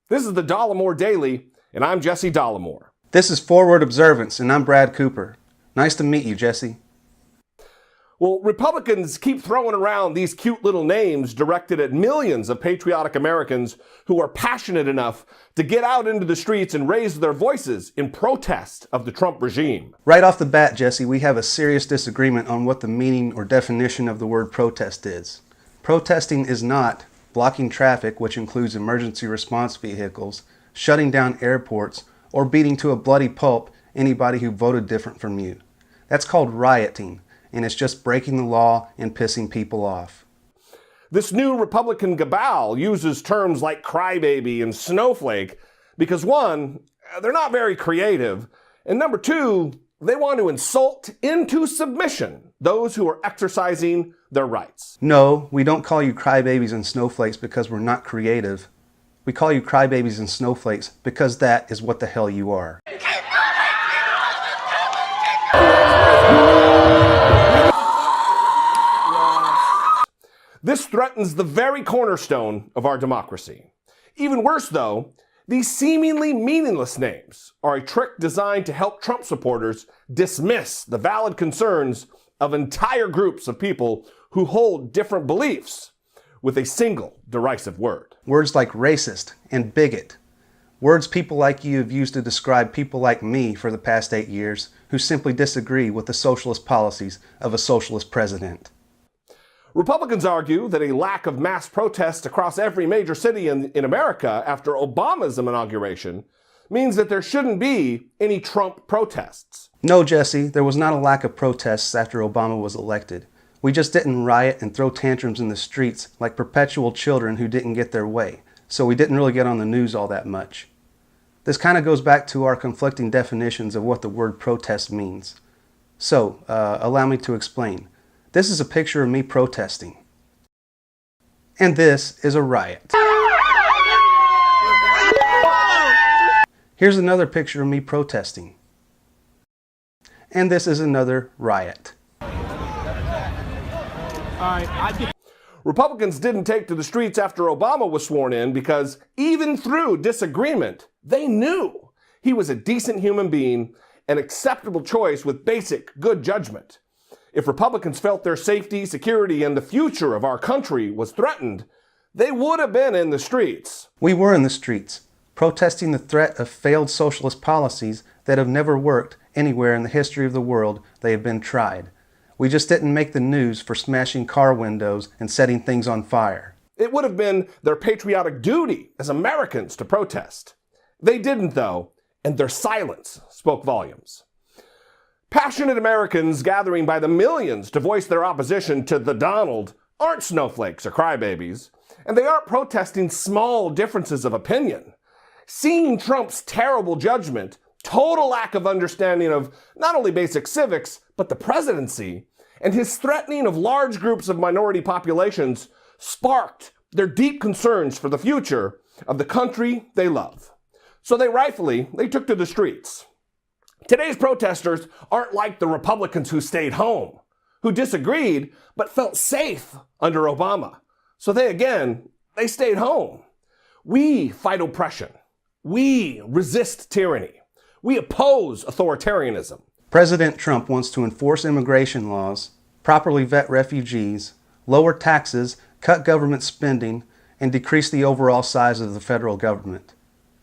This is the Dollemore Daily, and I'm Jesse Dollemore. This is Forward Observance, and I'm Brad Cooper. Nice to meet you, Jesse. Well, Republicans keep throwing around these cute little names directed at millions of patriotic Americans who are passionate enough to get out into the streets and raise their voices in protest of the Trump regime. Right off the bat, Jesse, we have a serious disagreement on what the meaning or definition of the word protest is. Protesting is not blocking traffic, which includes emergency response vehicles, shutting down airports, or beating to a bloody pulp anybody who voted different from you. That's called rioting, and it's just breaking the law and pissing people off. This new Republican cabal uses terms like crybaby and snowflake because, one, they're not very creative, and number two, they want to insult into submission those who are exercising their rights. No, we don't call you crybabies and snowflakes because we're not creative. We call you crybabies and snowflakes because that is what the hell you are. This threatens the very cornerstone of our democracy. Even worse, though, these seemingly meaningless names are a trick designed to help Trump supporters dismiss the valid concerns of entire groups of people who hold different beliefs with a single derisive word. Words like racist and bigot. Words people like you have used to describe people like me for the past 8 years who simply disagree with the socialist policies of a socialist president. Republicans argue that a lack of mass protests across every major city in America after Obama's inauguration means that there shouldn't be any Trump protests. No, Jesse, there was not a lack of protests after Obama was elected. We just didn't riot and throw tantrums in the streets like perpetual children who didn't get their way, so we didn't really get on the news all that much. This kind of goes back to our conflicting definitions of what the word protest means. So, allow me to explain. This is a picture of me protesting. And this is a riot. Here's another picture of me protesting. And this is another riot. Republicans didn't take to the streets after Obama was sworn in because even through disagreement, they knew he was a decent human being, an acceptable choice with basic good judgment. If Republicans felt their safety, security, and the future of our country was threatened, they would have been in the streets. We were in the streets, protesting the threat of failed socialist policies that have never worked anywhere in the history of the world. They have been tried. We just didn't make the news for smashing car windows and setting things on fire. It would have been their patriotic duty as Americans to protest. They didn't, though, and their silence spoke volumes. Passionate Americans gathering by the millions to voice their opposition to the Donald aren't snowflakes or crybabies, and they aren't protesting small differences of opinion. Seeing Trump's terrible judgment, total lack of understanding of not only basic civics, but the presidency, and his threatening of large groups of minority populations sparked their deep concerns for the future of the country they love. So they took to the streets. Today's protesters aren't like the Republicans who stayed home, who disagreed but felt safe under Obama. So they stayed home. We fight oppression. We resist tyranny. We oppose authoritarianism. President Trump wants to enforce immigration laws, properly vet refugees, lower taxes, cut government spending, and decrease the overall size of the federal government.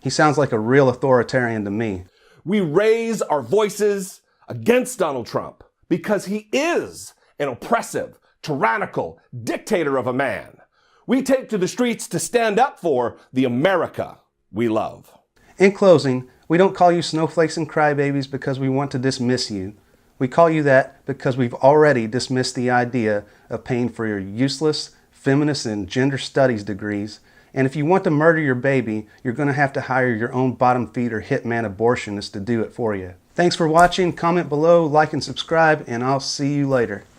He sounds like a real authoritarian to me. We raise our voices against Donald Trump because he is an oppressive, tyrannical dictator of a man. We take to the streets to stand up for the America we love. In closing, we don't call you snowflakes and crybabies because we want to dismiss you. We call you that because we've already dismissed the idea of paying for your useless feminist and gender studies degrees. And if you want to murder your baby, you're going to have to hire your own bottom feeder hitman abortionist to do it for you. Thanks for watching. Comment below, like and subscribe, and I'll see you later.